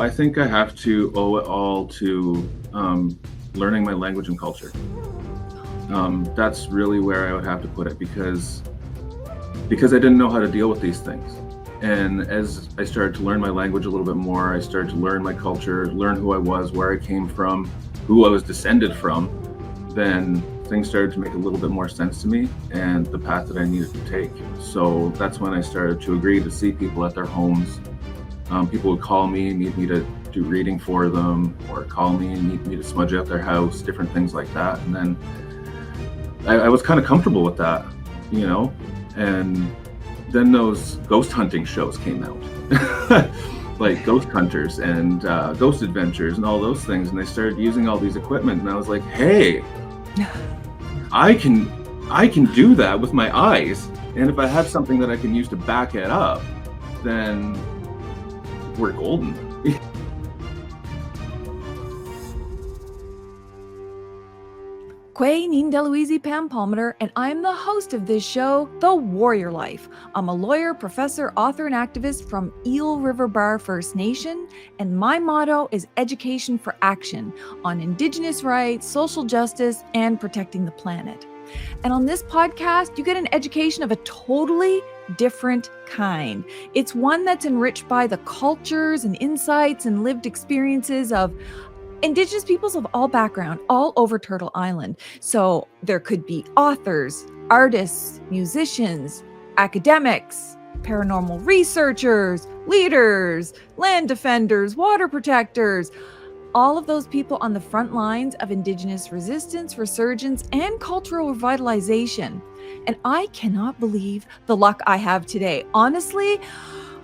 I think I have to owe it all to learning my language and culture. That's really where I would have to put it, because I didn't know how to deal with these things. And as I started to learn my language a little bit more, I started to learn my culture, learn who I was, where I came from, who I was descended from, then things started to make a little bit more sense to me and the path that I needed to take. So that's when I started to agree to see people at their homes. People would call me, need me to do reading for them, or call me and need me to smudge out their house, different things like that. And then I was kind of comfortable with that, you know, and then those ghost hunting shows came out, like Ghost Hunters and Ghost Adventures and all those things. And they started using all these equipment, and I was like, hey, I can do that with my eyes. And if I have something that I can use to back it up, then we're golden. Kwei Nindeluizi Pam Palmater, and I'm the host of this show, The Warrior Life. I'm a lawyer, professor, author, and activist from Eel River Bar First Nation, and my motto is education for action on Indigenous rights, social justice, and protecting the planet. And on this podcast, you get an education of a totally different kind. It's one that's enriched by the cultures and insights and lived experiences of Indigenous peoples of all background, all over Turtle Island. So there could be authors, artists, musicians, academics, paranormal researchers, leaders, land defenders, water protectors, all of those people on the front lines of Indigenous resistance, resurgence, and cultural revitalization. And I cannot believe the luck I have today. Honestly,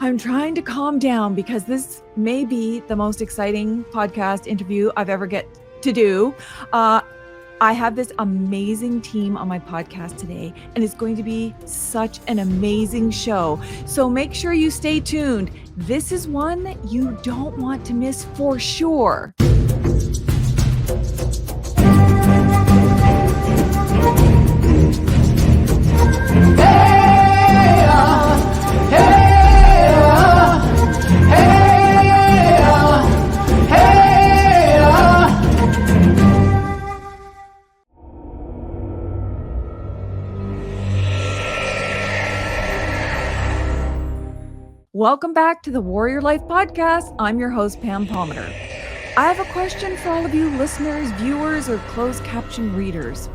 I'm trying to calm down because this may be the most exciting podcast interview I've ever get to do. I have this amazing team on my podcast today, and it's going to be such an amazing show. So make sure you stay tuned. This is one that you don't want to miss for sure. Welcome back to the Warrior Life Podcast. I'm your host, Pam Palmater. I have a question for all of you listeners, viewers, or closed caption readers.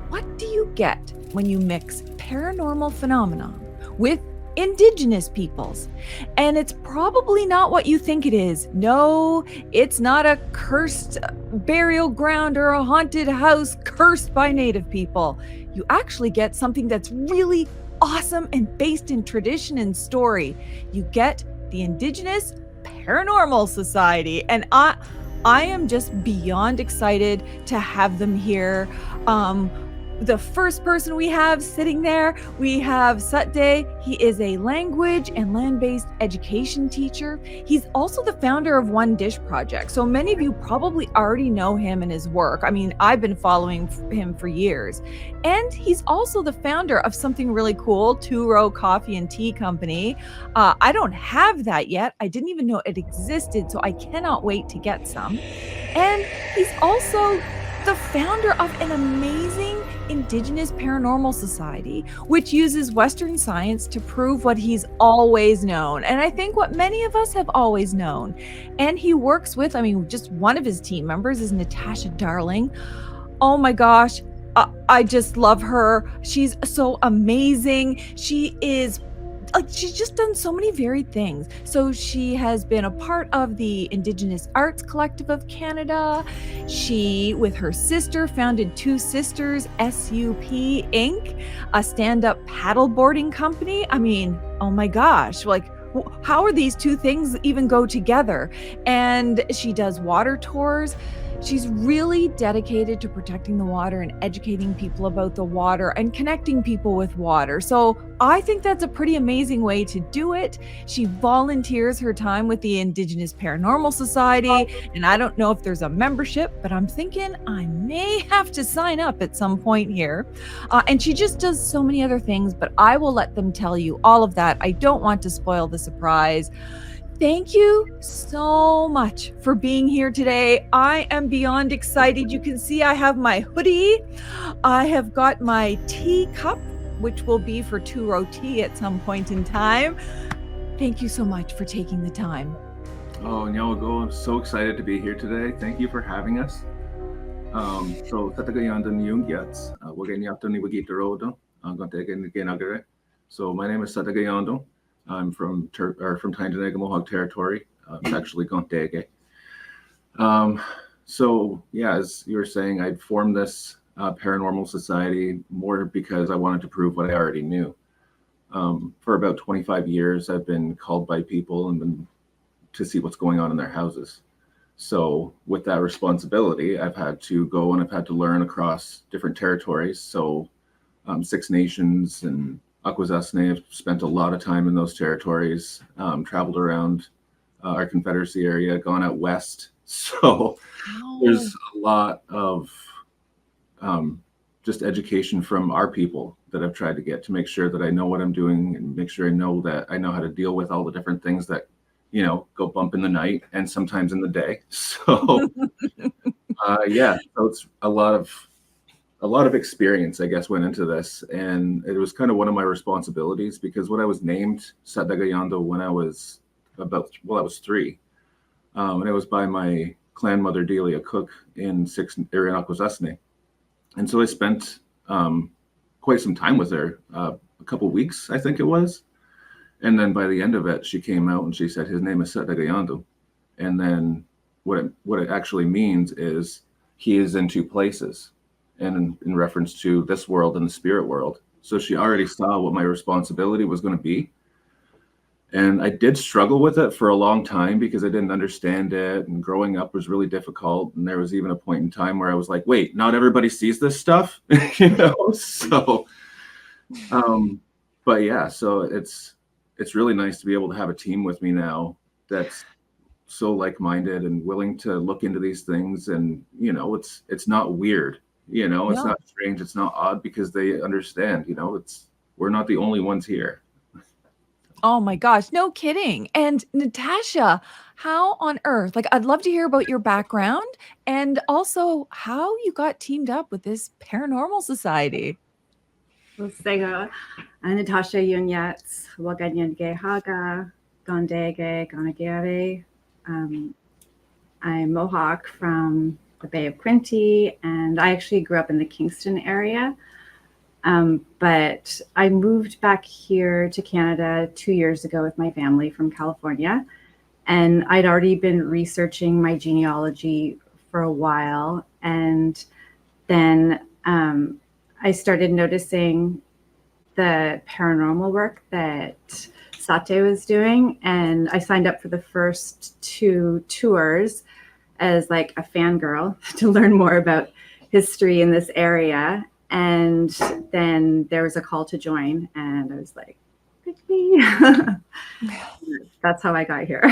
What do you get when you mix paranormal phenomena with Indigenous peoples? And it's probably not what you think it is. No, it's not a cursed burial ground or a haunted house cursed by Native people. You actually get something that's really awesome and based in tradition and story. You get the Indigenous Paranormal Society, and I am just beyond excited to have them here. The first person we have sitting there, we have Kenhtè. He is a language and land-based education teacher. He's also the founder of One Dish Project. So many of you probably already know him and his work. I mean, I've been following him for years. And he's also the founder of something really cool, Two Row Coffee and Tea Company. I don't have that yet. I didn't even know it existed, so I cannot wait to get some. And he's also the founder of an amazing Indigenous Paranormal Society, which uses Western science to prove what he's always known. And I think what many of us have always known. And he works with, just one of his team members is Natasha Darling. Oh my gosh, I just love her. She's so amazing. She's just done so many varied things. So she has been a part of the Indigenous Arts Collective of Canada. She, with her sister, founded Two Sisters SUP Inc., a stand-up paddleboarding company. Oh my gosh, how are these two things even go together? And she does water tours. She's really dedicated to protecting the water and educating people about the water and connecting people with water. So I think that's a pretty amazing way to do it. She volunteers her time with the Indigenous Paranormal Society, and I don't know if there's a membership, but I'm thinking I may have to sign up at some point here. And she just does so many other things, but I will let them tell you all of that. I don't want to spoil the surprise. Thank you so much for being here today. I am beyond excited. You can see I have my hoodie. I have got my teacup, which will be for two-row tea at some point in time. Thank you so much for taking the time. Oh, Nyawago, I'm so excited to be here today. Thank you for having us. So, Sha'tekayènton yung gets, waganyatan ni wagitarodo, gontegenagare. So, my name is Sha'tekayènton. I'm from Tyndonega Mohawk territory. It's actually Kenhtè. So, yeah, as you were saying, I'd formed this Paranormal Society more because I wanted to prove what I already knew. For about 25 years, I've been called by people and been to see what's going on in their houses. So with that responsibility, I've had to go and I've had to learn across different territories. So Six Nations and Akwesasne, I've spent a lot of time in those territories, traveled around our Confederacy area, gone out west. So there's a lot of just education from our people that I've tried to get to make sure that I know what I'm doing and make sure I know that I know how to deal with all the different things that go bump in the night and sometimes in the day. So yeah, so it's a lot of experience, I guess, went into this, and it was kind of one of my responsibilities because when I was named Sha'tekayènton when I was I was 3, and it was by my clan mother Delia Cook in Akwesasne, and so I spent quite some time with her, a couple weeks, I think it was. And then by the end of it, she came out and she said, his name is Sha'tekayènton. And then what it actually means is he is in two places, and in reference to this world and the spirit world. So she already saw what my responsibility was going to be. And I did struggle with it for a long time because I didn't understand it. And growing up was really difficult. And there was even a point in time where I was like, wait, not everybody sees this stuff, So, but yeah, so it's really nice to be able to have a team with me now that's so like-minded and willing to look into these things. And it's not weird, it's Yeah. not strange, it's not odd, because they understand, we're not the only ones here. Oh my gosh, no kidding. And Natasha, how on earth, like, I'd love to hear about your background and also how you got teamed up with this paranormal society. Sega, Natasha Yunyats, Waganyan Haga, Gondege, Ganagere. I'm Mohawk from the Bay of Quinte, and I actually grew up in the Kingston area. But I moved back here to Canada 2 years ago with my family from California. And I'd already been researching my genealogy for a while. And then I started noticing the paranormal work that Sate was doing. And I signed up for the first 2 tours as like a fangirl to learn more about history in this area. And then there was a call to join, and I was like, pick me. That's how I got here.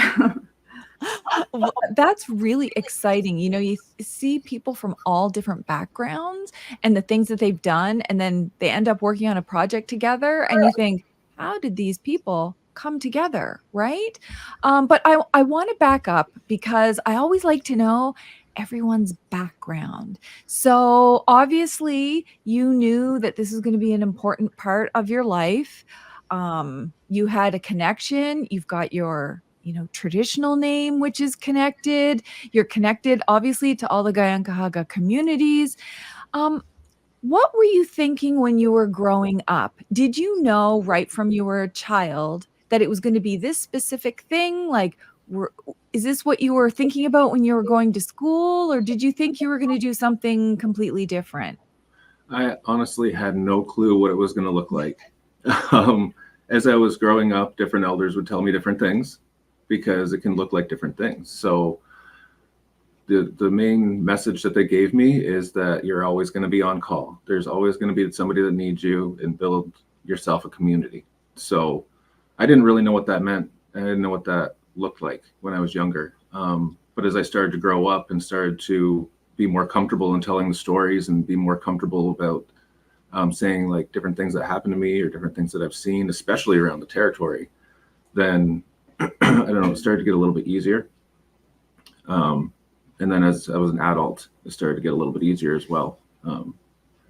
Well, that's really exciting. You see people from all different backgrounds and the things that they've done, and then they end up working on a project together, and you think, how did these people come together, right? But I want to back up because I always like to know everyone's background. So obviously, you knew that this is going to be an important part of your life. You had a connection. You've got your traditional name, which is connected. You're connected, obviously, to all the Gayankahaga communities. What were you thinking when you were growing up? Did you know right from you were a child that it was going to be this specific thing? Like, is this what you were thinking about when you were going to school, or did you think you were going to do something completely different? I honestly had no clue what it was going to look like. As I was growing up, different elders would tell me different things because it can look like different things. So the main message that they gave me is that you're always going to be on call. There's always going to be somebody that needs you, and build yourself a community. So I didn't really know what that meant. I didn't know what that looked like when I was younger. But as I started to grow up and started to be more comfortable in telling the stories and be more comfortable about saying like different things that happened to me or different things that I've seen, especially around the territory, then I don't know, it started to get a little bit easier. And then as I was an adult, it started to get a little bit easier as well.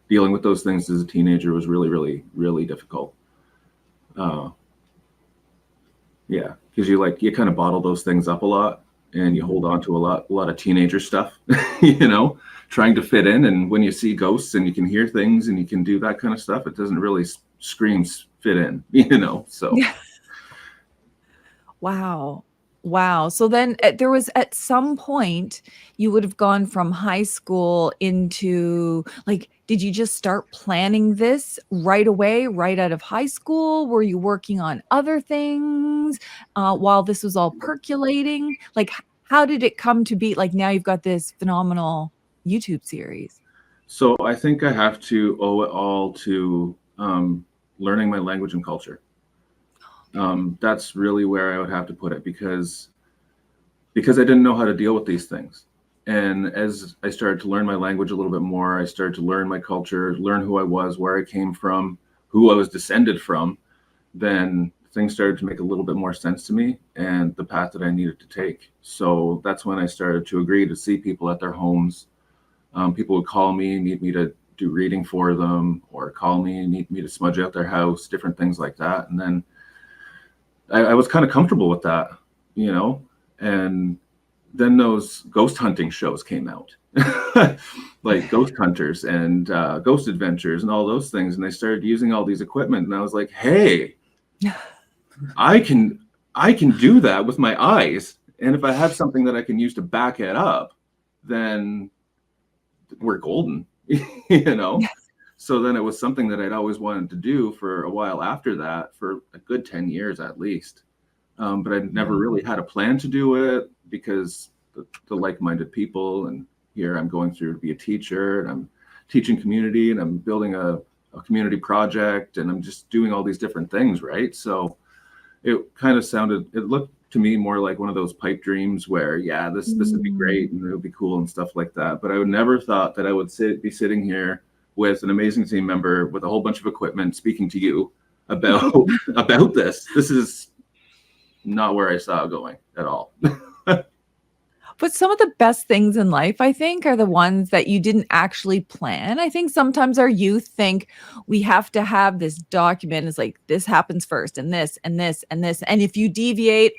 Dealing with those things as a teenager was really, really, really difficult. Yeah, because you kind of bottle those things up a lot, and you hold on to a lot of teenager stuff, trying to fit in. And when you see ghosts and you can hear things and you can do that kind of stuff, it doesn't really screams fit in, So Wow. Wow. So then there was at some point you would have gone from high school into like, did you just start planning this right away, right out of high school? Were you working on other things while this was all percolating? Like, how did it come to be? Like, now you've got this phenomenal YouTube series. So I think I have to owe it all to learning my language and culture. That's really where I would have to put it because I didn't know how to deal with these things. And as I started to learn my language a little bit more, I started to learn my culture, learn who I was, where I came from, who I was descended from, then things started to make a little bit more sense to me and the path that I needed to take. So that's when I started to agree to see people at their homes. People would call me, need me to do reading for them, or call me, need me to smudge out their house, different things like that. And then I was kind of comfortable with that, and then those ghost hunting shows came out, like Ghost Hunters and Ghost Adventures and all those things. And they started using all these equipment, and I was like, hey, I can do that with my eyes. And if I have something that I can use to back it up, then we're golden, So then it was something that I'd always wanted to do for a while after that, for a good 10 years at least. But I'd never really had a plan to do it because the like-minded people, and here I'm going through to be a teacher, and I'm teaching community, and I'm building a community project, and I'm just doing all these different things, right? So it kind of it looked to me more like one of those pipe dreams where, yeah, this would be great and it would be cool and stuff like that. But I would never thought that I would be sitting here with an amazing team member with a whole bunch of equipment speaking to you about this. This is not where I saw it going at all. But some of the best things in life, I think, are the ones that you didn't actually plan. I think sometimes our youth think we have to have this document. It's like this happens first, and this, and this, and this. And if you deviate,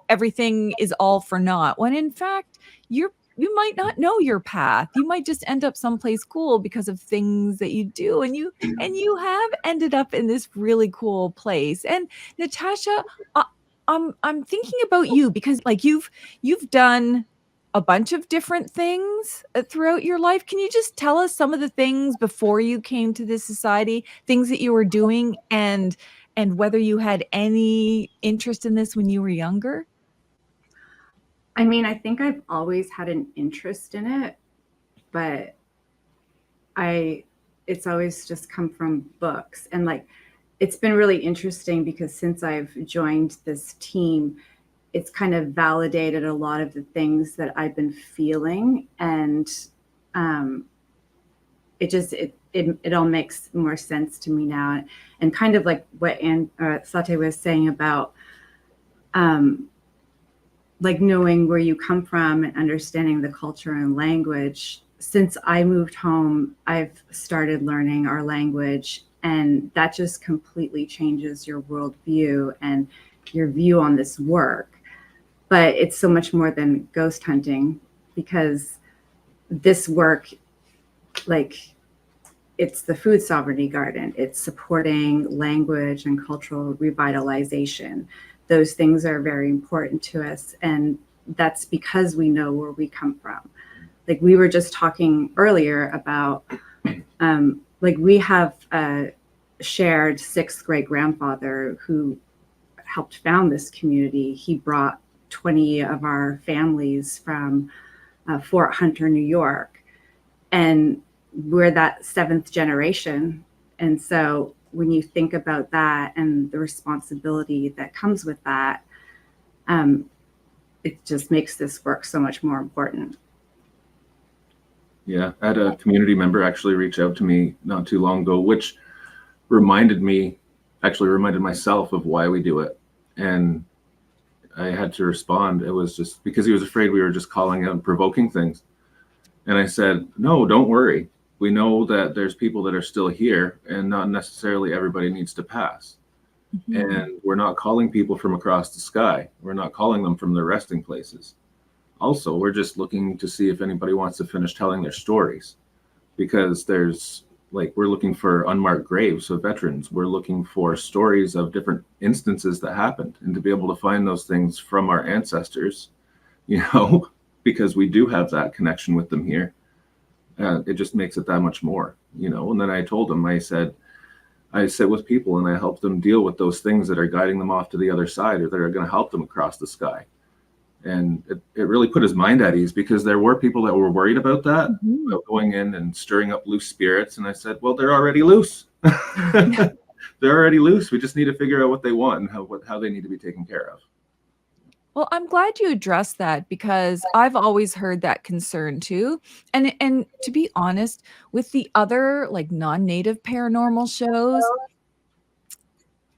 everything is all for naught. When in fact, you might not know your path. You might just end up someplace cool because of things that you do. And you have ended up in this really cool place. And Natasha, I'm thinking about you because like you've done a bunch of different things throughout your life. Can you just tell us some of the things before you came to this society, things that you were doing, and whether you had any interest in this when you were younger? I mean, I think I've always had an interest in it, but it's always just come from books. And like, it's been really interesting because since I've joined this team, it's kind of validated a lot of the things that I've been feeling. And it all makes more sense to me now. And kind of like what Sha'tekayènton was saying about like knowing where you come from and understanding the culture and language. Since I moved home, I've started learning our language, and that just completely changes your worldview and your view on this work. But it's so much more than ghost hunting, because this work, like, it's the food sovereignty garden. It's supporting language and cultural revitalization. Those things are very important to us. And that's because we know where we come from. Like we were just talking earlier about, like we have a shared sixth great grandfather who helped found this community. He brought 20 of our families from Fort Hunter, New York. And we're that seventh generation. And so when you think about that and the responsibility that comes with that, it just makes this work so much more important. Yeah, I had a community member actually reach out to me not too long ago, which reminded myself of why we do it. And I had to respond. It was just because he was afraid we were just calling out and provoking things. And I said, no, don't worry. We know that there's people that are still here, and not necessarily everybody needs to pass. Mhm. And we're not calling people from across the sky. We're not calling them from their resting places. Also, we're just looking to see if anybody wants to finish telling their stories, because there's like, we're looking for unmarked graves of veterans. We're looking for stories of different instances that happened, and to be able to find those things from our ancestors, you know, because we do have that connection with them here. It just makes it that much more, you know. And then I told him, I said, I sit with people and I help them deal with those things that are guiding them off to the other side, or that are going to help them across the sky. And it really put his mind at ease, because there were people that were worried about that, Mhm. about going in and stirring up loose spirits. And I said, well, they're already loose. They're already loose. We just need to figure out what they want and how they need to be taken care of. Well, I'm glad you addressed that because I've always heard that concern too. And to be honest, with the other like non-native paranormal shows,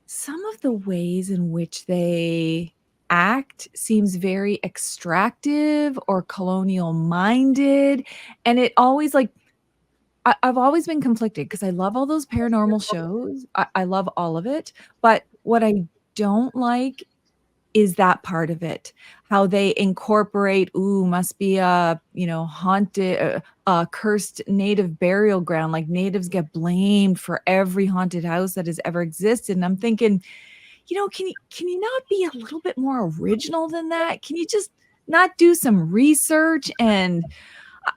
some of the ways in which they act seems very extractive or colonial minded. And it always like I've always been conflicted because I love all those paranormal shows. I love all of it. But what I don't like is that part of it, how they incorporate, "Ooh, must be a, haunted cursed native burial ground," like, natives get blamed for every haunted house that has ever existed, and I'm thinking, can you not be a little bit more original than that? Can you just not do some research and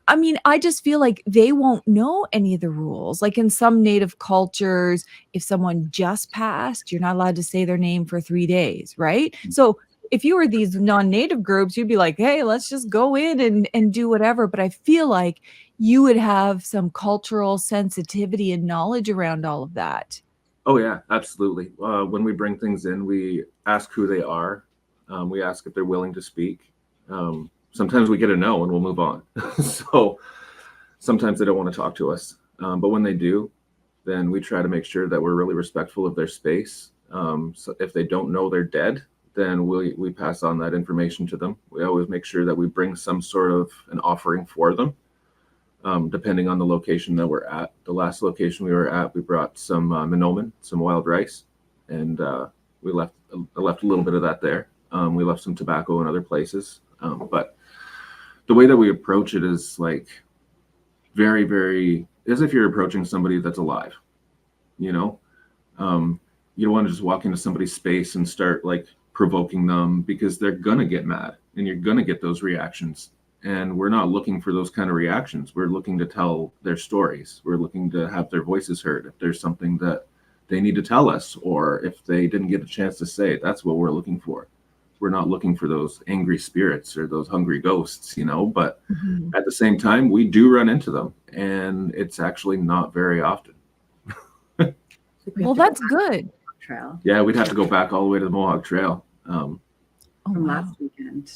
I mean, I just feel like they won't know any of the rules. Like in some native cultures, if someone just passed, you're not allowed to say their name for 3 days, right? So if you were these non-native groups, you'd be like, "Hey, let's just go in and do whatever." But I feel like you would have some cultural sensitivity and knowledge around all of that. Oh yeah, absolutely. When we bring things in, we ask who they are. We ask if they're willing to speak. Sometimes we get a no and we'll move on. So sometimes they don't want to talk to us. But when they do, then we try to make sure that we're really respectful of their space. So if they don't know they're dead, then we pass on that information to them. We always make sure that we bring some sort of an offering for them, depending on the location that we're at. The last location we were at, we brought some minomen, some wild rice, and we left a little bit of that there. We left some tobacco in other places, but the way that we approach it is like very, very as if you're approaching somebody that's alive. You know, you don't want to just walk into somebody's space and start like provoking them, because they're gonna get mad and you're gonna get those reactions. And we're not looking for those kind of reactions. We're looking to tell their stories. We're looking to have their voices heard. If there's something that they need to tell us, or if they didn't get a chance to say it, that's what we're looking for. We're not looking for those angry spirits or those hungry ghosts, you know, but Mhm. at the same time, we do run into them, and it's actually not very often. Like we have Well, to go that's good. trail Yeah, we'd have to go back all the way to the Mohawk Trail. Oh, from wow. last weekend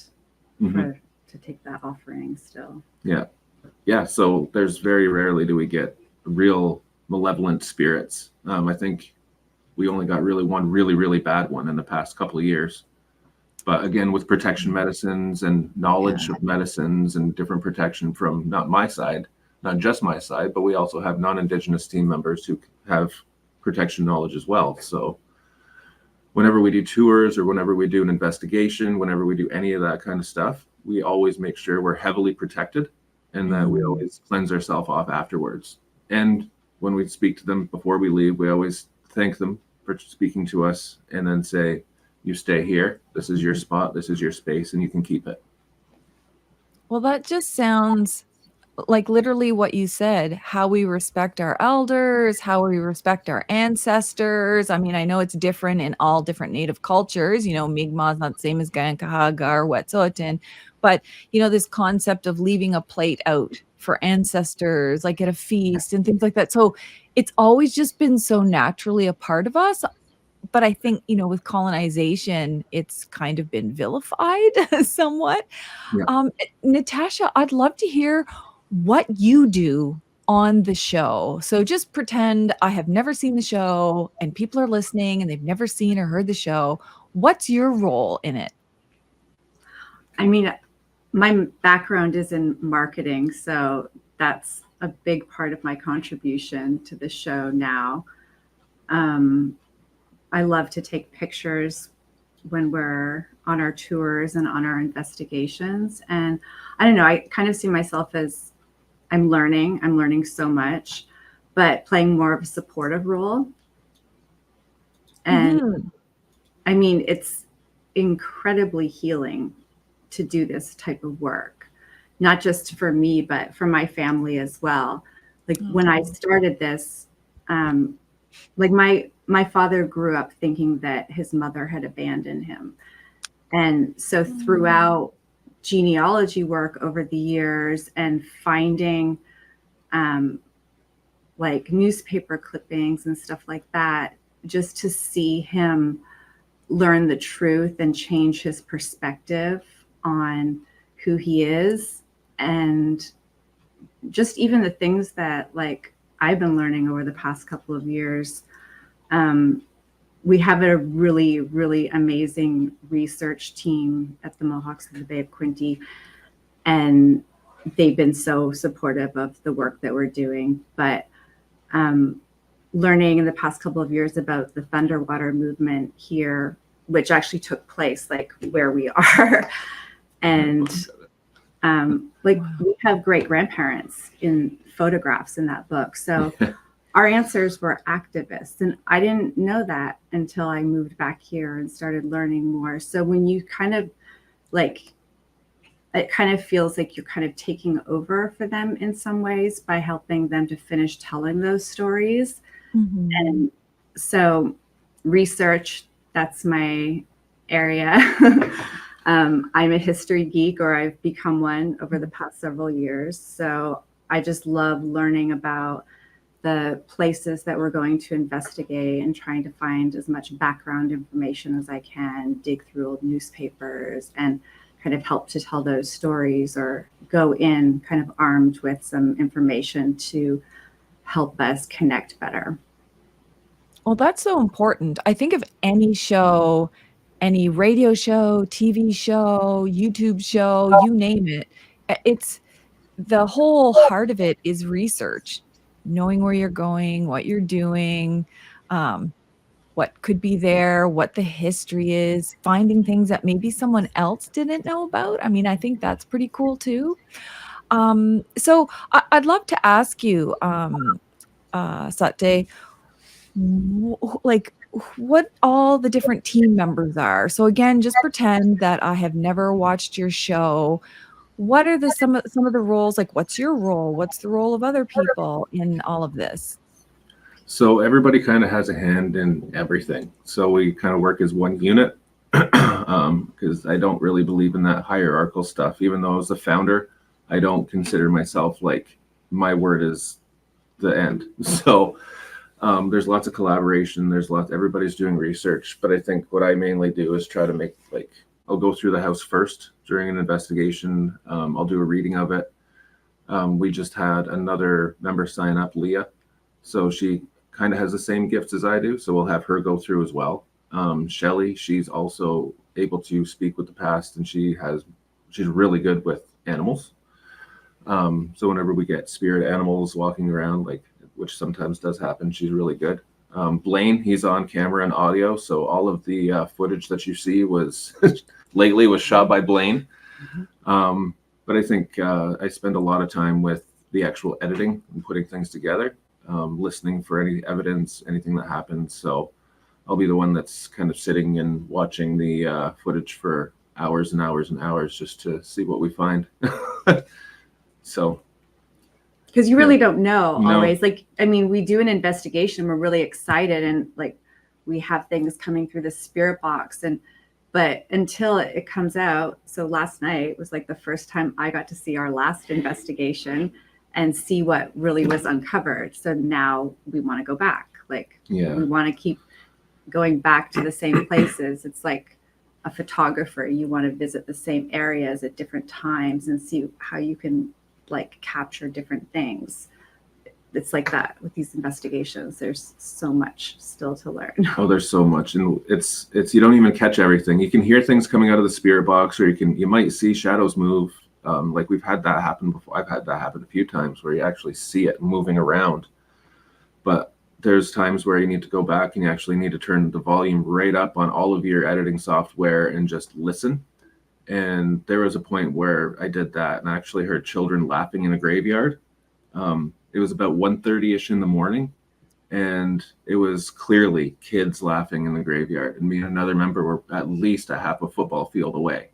Mhm. to take that offering still. Yeah. Yeah. So there's very rarely do we get real malevolent spirits. I think we only got really one really, really bad one in the past couple of years. But again, with protection medicines and knowledge Yeah. of medicines and different protection from not my side, not just my side, but we also have non-Indigenous team members who have protection knowledge as well. So whenever we do tours or whenever we do an investigation, whenever we do any of that kind of stuff, we always make sure we're heavily protected, and that we always cleanse ourselves off afterwards. And when we speak to them before we leave, we always thank them for speaking to us and then say, you stay here. This is your spot. This is your space, and you can keep it. Well, that just sounds like literally what you said, how we respect our elders, how we respect our ancestors. I mean, I know it's different in all different native cultures. Mi'kmaq is not the same as Gankahaga or Wet'suwet'en, but this concept of leaving a plate out for ancestors, like at a feast and things like that. So it's always just been so naturally a part of us. But I think, with colonization, it's kind of been vilified somewhat. Yeah. Natasha, I'd love to hear what you do on the show. So just pretend I have never seen the show and people are listening and they've never seen or heard the show. What's your role in it? I mean, my background is in marketing, so that's a big part of my contribution to the show now. Um, I love to take pictures when we're on our tours and on our investigations. And I don't know, I kind of see myself as I'm learning so much, but playing more of a supportive role. And Mhm. I mean, it's incredibly healing to do this type of work, not just for me, but for my family as well. Like when I Oh. started this, um, like my father grew up thinking that his mother had abandoned him. And so Mm. throughout genealogy work over the years and finding um, like newspaper clippings and stuff like that, just to see him learn the truth and change his perspective on who he is, and just even the things that like I've been learning over the past couple of years. um, we have a really, really amazing research team at the Mohawks of the Bay of Quinte, and they've been so supportive of the work that we're doing. But um, learning in the past couple of years about the Thunderwater movement here, which actually took place like where we are, and like Wow. we have great grandparents in photographs in that book. So our answers were activists. And I didn't know that until I moved back here and started learning more. So when you kind of like, it kind of feels like you're kind of taking over for them in some ways by helping them to finish telling those stories. Mhm. And so research, that's my area. I'm a history geek, or I've become one over the past several years. So I just love learning about the places that we're going to investigate and trying to find as much background information as I can, dig through old newspapers and kind of help to tell those stories, or go in kind of armed with some information to help us connect better. Well, that's so important. I think of any show, any radio show, TV show, YouTube show, you name it. It's the whole heart of it is research, knowing where you're going, what you're doing, um, what could be there, what the history is, finding things that maybe someone else didn't know about. I mean, I think that's pretty cool too. So I'd love to ask you, Satya, like what all the different team members are. So again, just pretend that I have never watched your show. What are the some of the roles? Like, what's your role? What's the role of other people in all of this? So everybody kind of has a hand in everything. So we kind of work as one unit, because I don't really believe in that hierarchical stuff. Even though I was the founder, I don't consider myself like my word is the end. So there's lots of collaboration. There's lots. Everybody's doing research, but I think what I mainly do is try to make like I'll go through the house first during an investigation. I'll do a reading of it. We just had another member sign up, Leah. So she kind of has the same gifts as I do. So we'll have her go through as well. Shelly, she's also able to speak with the past, and she's really good with animals. So whenever we get spirit animals walking around, like which sometimes does happen, she's really good. Blaine, he's on camera and audio, so all of the footage that you see was lately was shot by Blaine. Um, but I think I spend a lot of time with the actual editing and putting things together, listening for any evidence, anything that happens. So I'll be the one that's kind of sitting and watching the footage for hours and hours and hours just to see what we find. So, Because you yeah, really don't know no, always. Like, I mean, we do an investigation, we're really excited, and like we have things coming through the spirit box, and but until it comes out. So last night was like the first time I got to see our last investigation and see what really was uncovered. So now we want to go back. Like yeah, we want to keep going back to the same places. It's like a photographer. You want to visit the same areas at different times and see how you can like capture different things. it's like that with these investigations. There's so much still to learn. Oh, there's so much, and it's you don't even catch everything. You can hear things coming out of the spirit box, or you might see shadows move. Like we've had that happen before. I've had that happen a few times where you actually see it moving around. But there's times where you need to go back and you actually need to turn the volume right up on all of your editing software and just listen. And there was a point where I did that and I actually heard children laughing in a graveyard. It was about 1:30ish in the morning, and it was clearly kids laughing in the graveyard. And me and another member were at least a half a football field away.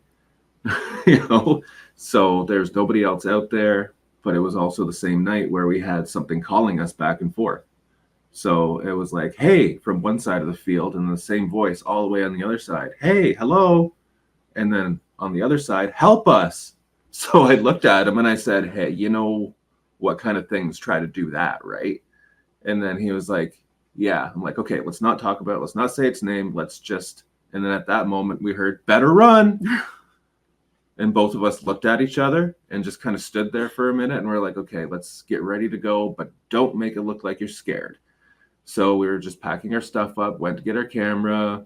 So there's nobody else out there, but it was also the same night where we had something calling us back and forth. So it was like, hey, from one side of the field, and the same voice all the way on the other side. Hey, hello. And then on the other side, help us. So I looked at him and I said, hey, what kind of things try to do that, right? And then he was like, yeah. I'm like, okay, let's not talk about it. Let's not say its name. And then at that moment we heard, better run. And both of us looked at each other and just kind of stood there for a minute. And we're like, okay, let's get ready to go, but don't make it look like you're scared. So we were just packing our stuff up, went to get our camera,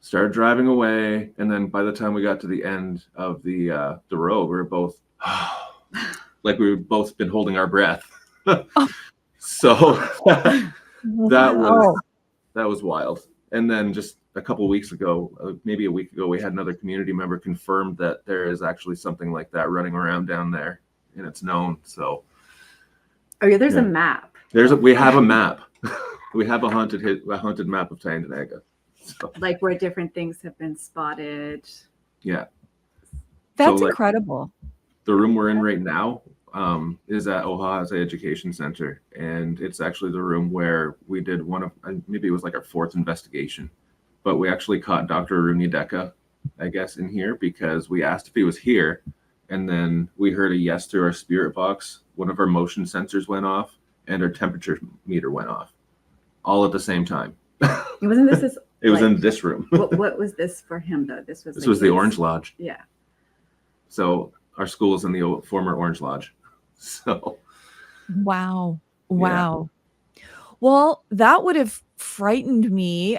started driving away. And then by the time we got to the end of the road, we were both like we were both been holding our breath. So that was wild. And then just a couple of weeks ago, maybe a week ago, we had another community member confirmed that there is actually something like that running around down there, and it's known. So There's a map. We have a map. We have a haunted map of Tyendinaga. So, like where different things have been spotted. Yeah. That's incredible. The room we're in right now is at Oahu Education Center, and it's actually the room where we did maybe it was like our fourth investigation, but we actually caught Dr. Aruni Deka, I guess, in here because we asked if he was here, and then we heard a yes through our spirit box. One of our motion sensors went off, and our temperature meter went off, all at the same time. Wasn't this? It was in this room. What was this for him though? This was the Orange Lodge. Yeah. So our school is in the former Orange Lodge. So. Wow. Yeah. Well, that would have frightened me.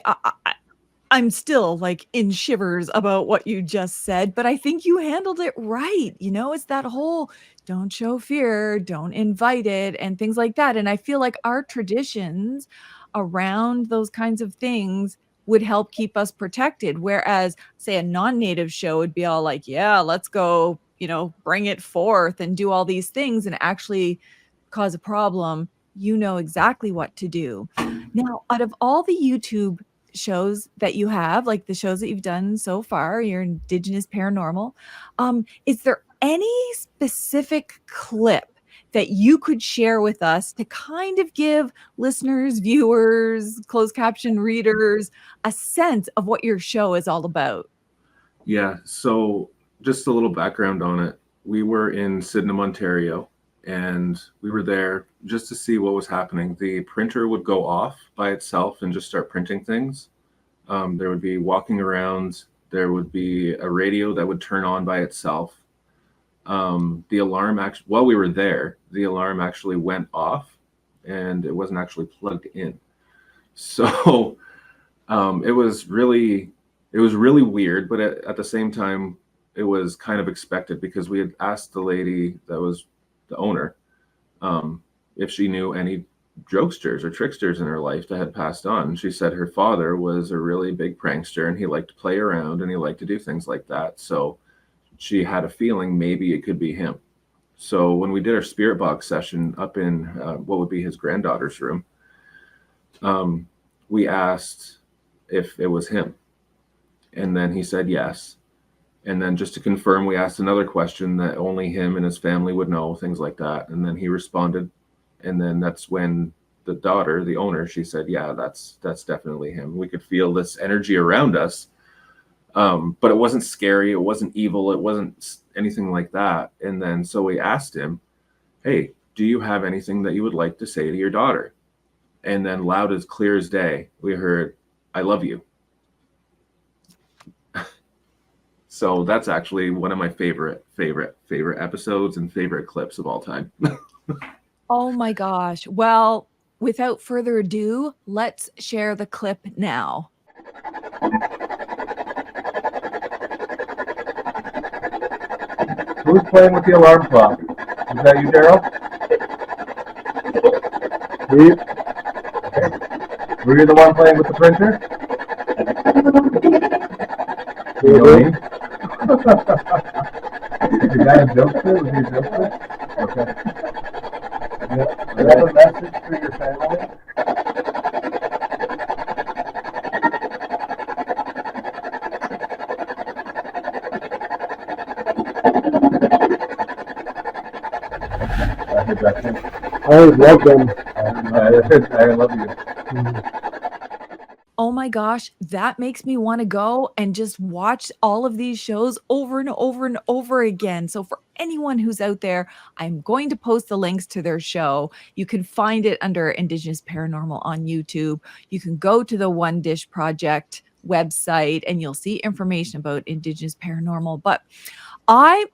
I'm still like in shivers about what you just said, but I think you handled it right. It's that whole don't show fear, don't invite it, and things like that. And I feel like our traditions around those kinds of things would help keep us protected. Whereas, say, a non-native show would be all like, yeah, let's go, bring it forth and do all these things and actually cause a problem. You know exactly what to do. Now, out of all the YouTube shows that you have, like the shows that you've done so far, your Indigenous Paranormal, is there any specific clip that you could share with us to kind of give listeners, viewers, closed caption readers a sense of what your show is all about? Yeah, so just a little background on it. We were in Sydenham, Ontario, and we were there just to see what was happening. The printer would go off by itself and just start printing things. There would be walking around. There would be a radio that would turn on by itself. The alarm while we were there, the alarm actually went off and it wasn't actually plugged in. So it was really weird, but at the same time, it was kind of expected because we had asked the lady that was the owner if she knew any jokesters or tricksters in her life that had passed on. She said her father was a really big prankster and he liked to play around and he liked to do things like that. So she had a feeling maybe it could be him. So when we did our spirit box session up in what would be his granddaughter's room, we asked if it was him. And then he said yes. And then just to confirm, we asked another question that only him and his family would know, things like that. And then he responded. And then that's when the daughter, the owner, she said, yeah, that's definitely him. We could feel this energy around us. But it wasn't scary. It wasn't evil. It wasn't anything like that. And then so we asked him, hey, do you have anything that you would like to say to your daughter? And then loud as clear as day, we heard, I love you. So that's actually one of my favorite episodes and favorite clips of all time. Oh my gosh. Well, without further ado, let's share the clip now. Who's playing with the alarm clock? Is that you, Daryl? Me? Okay. Were you the one playing with the printer? You know me? The guy in jokester? Was he a jokester? Okay. Yeah. Do you have a message for your family? I love them. I love you. Oh my gosh, that makes me want to go and just watch all of these shows over and over and over again. So, for anyone who's out there, I'm going to post the links to their show. You can find it under Indigenous Paranormal on YouTube. You can go to the One Dish Project website and you'll see information about Indigenous Paranormal. But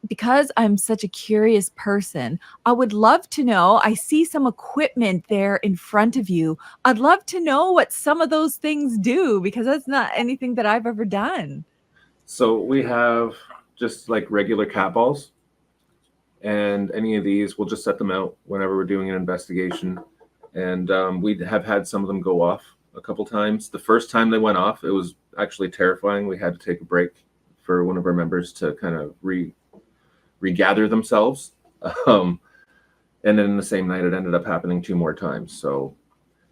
because I'm such a curious person, I would love to know. I see some equipment there in front of you. I'd love to know what some of those things do because that's not anything that I've ever done. So we have just like regular cat balls, and any of these, we'll just set them out whenever we're doing an investigation. And we have had some of them go off a couple times. The first time they went off, it was actually terrifying. We had to take a break for one of our members to kind of regather themselves. And then in the same night, it ended up happening 2 more times. So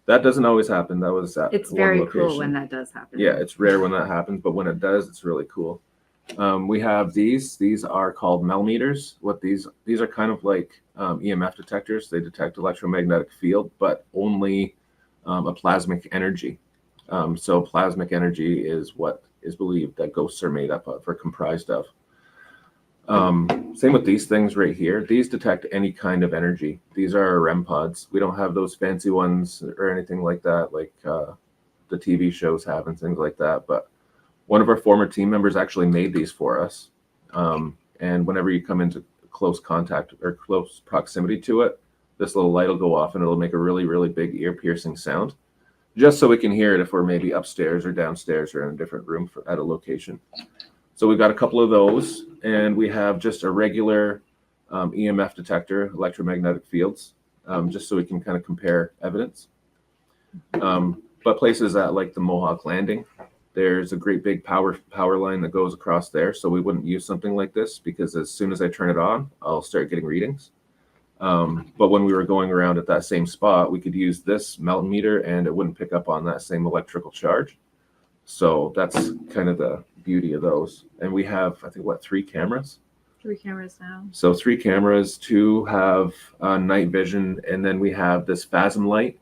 that doesn't always happen. That was at It's one very location. cool when that does happen. Yeah, it's rare when that happens, but when it does, it's really cool. We have these. These are called melmeters. What these are kind of like EMF detectors. They detect electromagnetic field, but only a plasmic energy. So plasmic energy is what is believed that ghosts are made up of or comprised of. Same with these things right here. These detect any kind of energy. These are our REM pods. We don't have those fancy ones or anything like that, like the TV shows have and things like that. But one of our former team members actually made these for us. And whenever you come into close contact or close proximity to it, this little light will go off and it'll make a really, really big ear-piercing sound, just so we can hear it if we're maybe upstairs or downstairs or in a different room at a location. So we've got a couple of those, and we have just a regular EMF detector, electromagnetic fields, just so we can kind of compare evidence. But places at like the Mohawk Landing, there's a great big power line that goes across there. So we wouldn't use something like this because as soon as I turn it on, I'll start getting readings. But when we were going around at that same spot, we could use this meter and it wouldn't pick up on that same electrical charge. So that's kind of the beauty of those. And we have, I think, 3 cameras? 3 cameras now. So 3 cameras, 2 have night vision, and then we have this phasm light,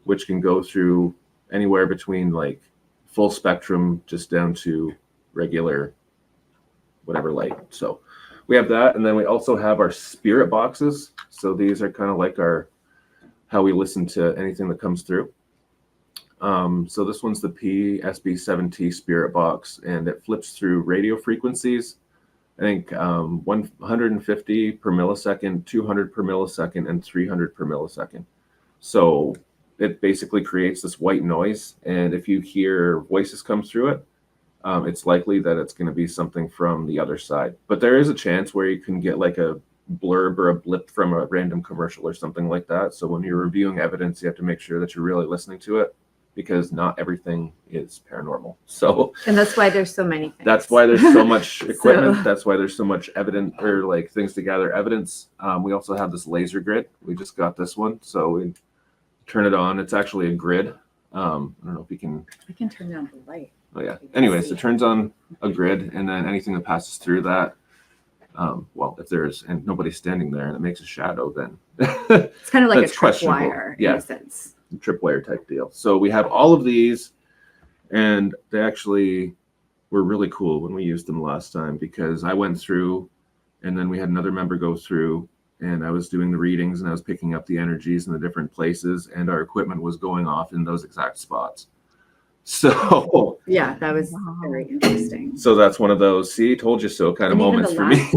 which can go through anywhere between like full spectrum just down to regular whatever light. So we have that, and then we also have our spirit boxes. So these are kind of like how we listen to anything that comes through. So this one's the PSB7T spirit box, and it flips through radio frequencies. I think 150 per millisecond, 200 per millisecond, and 300 per millisecond. So it basically creates this white noise, and if you hear voices come through it, it's likely that it's going to be something from the other side. But there is a chance where you can get like a blurb or a blip from a random commercial or something like that. So when you're reviewing evidence, you have to make sure that you're really listening to it, because not everything is paranormal. So, and that's why there's so many things. That's why there's so much equipment. That's why there's so much evidence, or like things to gather evidence. We also have this laser grid. We just got this one, so we turn it on. It's actually a grid. I don't know if you can. I can turn down the light. Oh yeah. Anyways, it turns on a grid, and then anything that passes through that, well, if there's and nobody's standing there and it makes a shadow, then it's kind of like a questionable. tripwire in a sense. Tripwire type deal. So we have all of these, and they actually were really cool when we used them last time, because I went through and then we had another member go through, and I was doing the readings and I was picking up the energies in the different places, and our equipment was going off in those exact spots. So yeah, that was very interesting. So that's one of those, see, told you so kind of moments for me.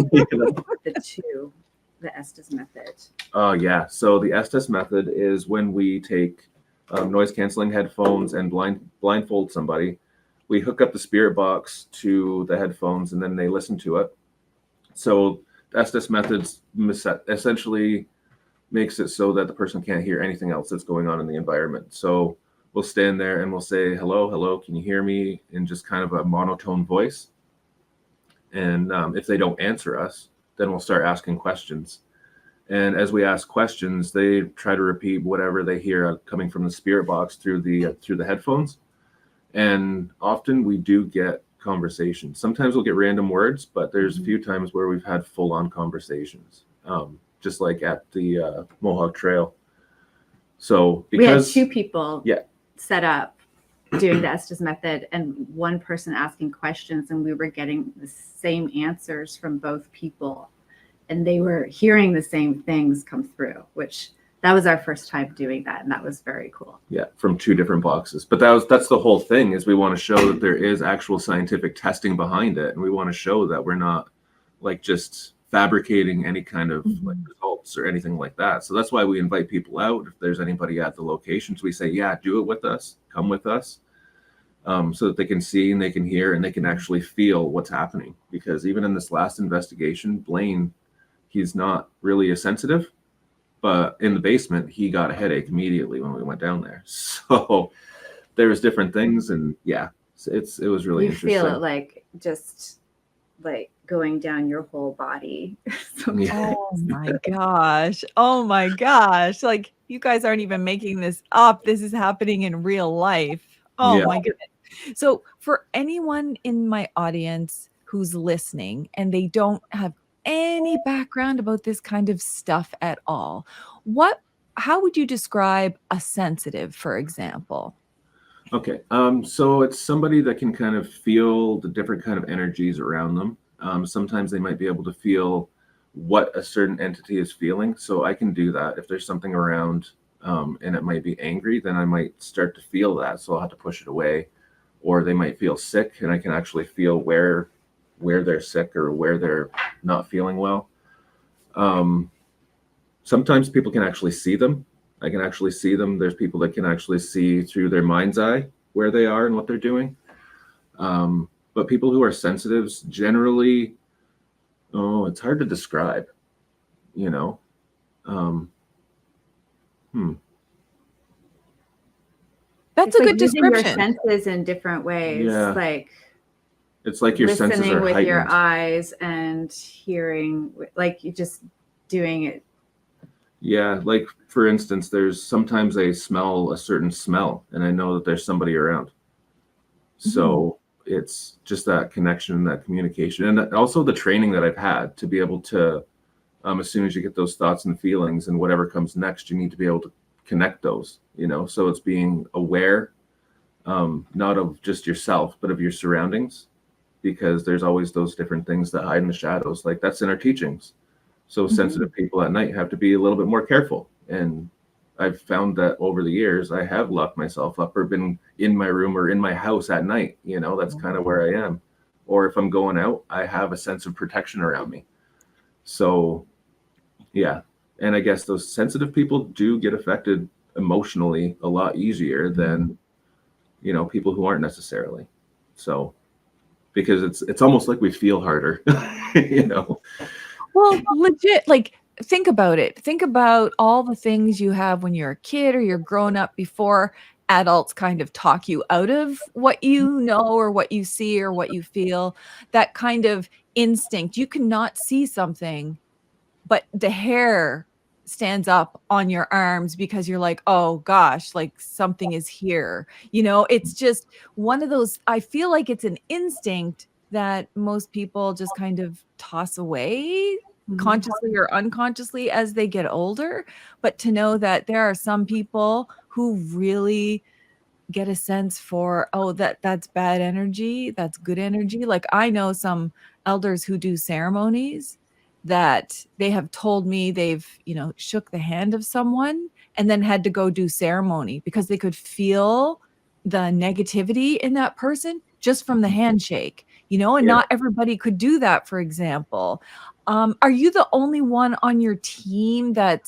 The the Estes method? Yeah. So the Estes method is when we take noise canceling headphones and blindfold somebody. We hook up the spirit box to the headphones and then they listen to it. So the Estes methods essentially makes it so that the person can't hear anything else that's going on in the environment. So we'll stand there and we'll say, hello, hello, can you hear me? In just kind of a monotone voice. And if they don't answer us, then we'll start asking questions. And as we ask questions, they try to repeat whatever they hear coming from the spirit box through the headphones. And often we do get conversations. Sometimes we'll get random words, but there's a few times where we've had full-on conversations, just like at the Mohawk Trail. So because we had 2 people set up doing the Estes method and one person asking questions, and we were getting the same answers from both people. And they were hearing the same things come through, which that was our first time doing that. And that was very cool. Yeah, from 2 different boxes. But that's the whole thing, is we want to show that there is actual scientific testing behind it. And we want to show that we're not like just fabricating any kind of like results or anything like that. So that's why we invite people out. If there's anybody at the locations, we say, yeah, do it with us, come with us. So that they can see and they can hear and they can actually feel what's happening. Because even in this last investigation, Blaine, he's not really a sensitive, but in the basement, he got a headache immediately when we went down there. So there's different things, and yeah, it was really interesting. You feel it like just like going down your whole body. Oh my gosh. Oh my gosh. Like, you guys aren't even making this up. This is happening in real life. Oh my goodness. So for anyone in my audience who's listening and they don't have any background about this kind of stuff at all, how would you describe a sensitive, for example? Okay. So it's somebody that can kind of feel the different kind of energies around them. Sometimes they might be able to feel what a certain entity is feeling. So I can do that. If there's something around and it might be angry, then I might start to feel that. So I'll have to push it away. Or they might feel sick and I can actually feel where they're sick or where they're not feeling well. Sometimes people can actually see them. I can actually see them. There's people that can actually see through their mind's eye where they are and what they're doing. But people who are sensitives generally, it's hard to describe, you know. That's a good description. Your senses in different ways. Yeah. Like it's like your senses are with heightened. Your eyes and hearing, like you just doing it. Yeah, like for instance, sometimes I smell a certain smell and I know that there's somebody around. So it's just that connection, that communication, and also the training that I've had to be able to, as soon as you get those thoughts and feelings and whatever comes next, you need to be able to connect those, you know. So it's being aware, not of just yourself, but of your surroundings, because there's always those different things that hide in the shadows. Like that's in our teachings. So sensitive people at night have to be a little bit more careful. And I've found that over the years, I have locked myself up or been in my room or in my house at night. You know, that's kind of where I am. Or if I'm going out, I have a sense of protection around me. So, yeah. And I guess those sensitive people do get affected emotionally a lot easier than, you know, people who aren't necessarily. So, because it's almost like we feel harder, you know. Well, legit, like, think about it. Think about all the things you have when you're a kid or you're grown up before adults kind of talk you out of what you know or what you see or what you feel. That kind of instinct. You cannot see something, but the hair stands up on your arms because you're like, oh gosh, like something is here. You know, it's just one of those, I feel like it's an instinct that most people just kind of toss away consciously or unconsciously as they get older. But to know that there are some people who really get a sense for, oh, that's bad energy, that's good energy. Like I know some elders who do ceremonies that they have told me they've, you know, shook the hand of someone and then had to go do ceremony because they could feel the negativity in that person just from the handshake, you know, and not everybody could do that, for example. Are you the only one on your team that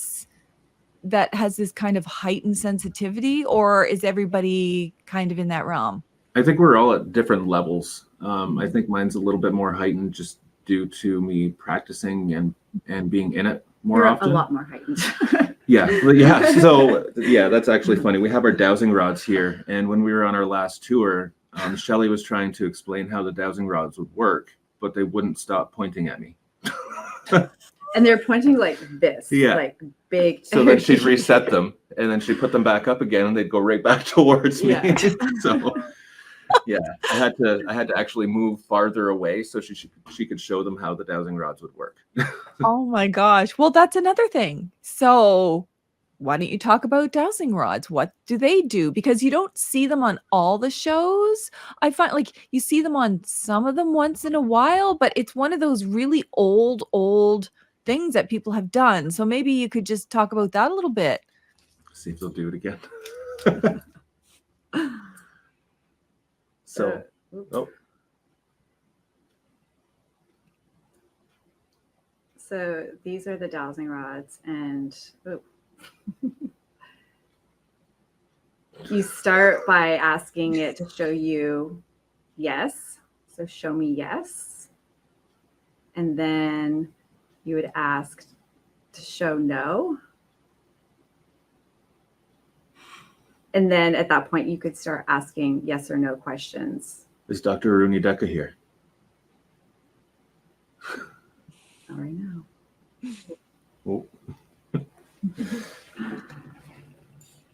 has this kind of heightened sensitivity, or is everybody kind of in that realm? I think we're all at different levels. I think mine's a little bit more heightened just due to me practicing and being in it more You're often. a lot more heightened. Yeah. So yeah, that's actually funny. We have our dowsing rods here, and when we were on our last tour, Shelley was trying to explain how the dowsing rods would work, but they wouldn't stop pointing at me. And they're pointing like this, Yeah. like big. So then she'd reset them, and then she'd put them back up again, and they'd go right back towards me. Yeah. So yeah, I had to actually move farther away so she could show them how the dowsing rods would work. Oh my gosh. Well, that's another thing. So why don't you talk about dowsing rods? What do they do? Because you don't see them on all the shows. I find like you see them on some of them once in a while, but it's one of those really old things that people have done. So maybe you could just talk about that a little bit. See if they'll do it again. So, oh. So these are the dowsing rods, and you start by asking it to show you yes. So show me yes. And then you would ask to show no. And then at that point, you could start asking yes or no questions. Is Dr. Aruni Deka here? Not right now. Oh.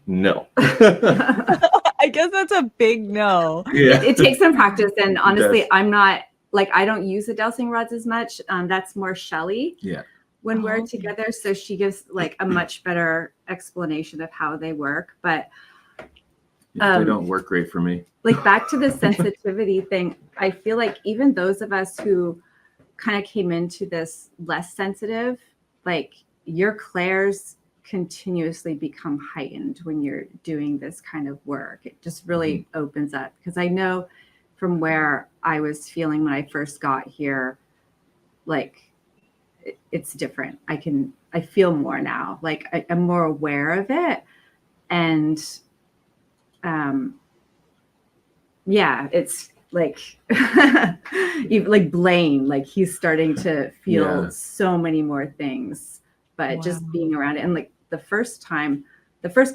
No. I guess that's a big no. Yeah. It takes some practice. And honestly, does. I'm not like, I don't use the dowsing rods as much. That's more Shelley. Yeah. When we're Oh. together. So she gives like a much better explanation of how they work. But They don't work great for me. like back to the sensitivity thing, I feel like even those of us who kind of came into this less sensitive, like your clairs continuously become heightened when you're doing this kind of work. It just really opens up, because I know from where I was feeling when I first got here, like it's different. I feel more now, like I'm more aware of it. And yeah, it's like like Blaine, like he's starting to feel so many more things, but just being around it. And like the first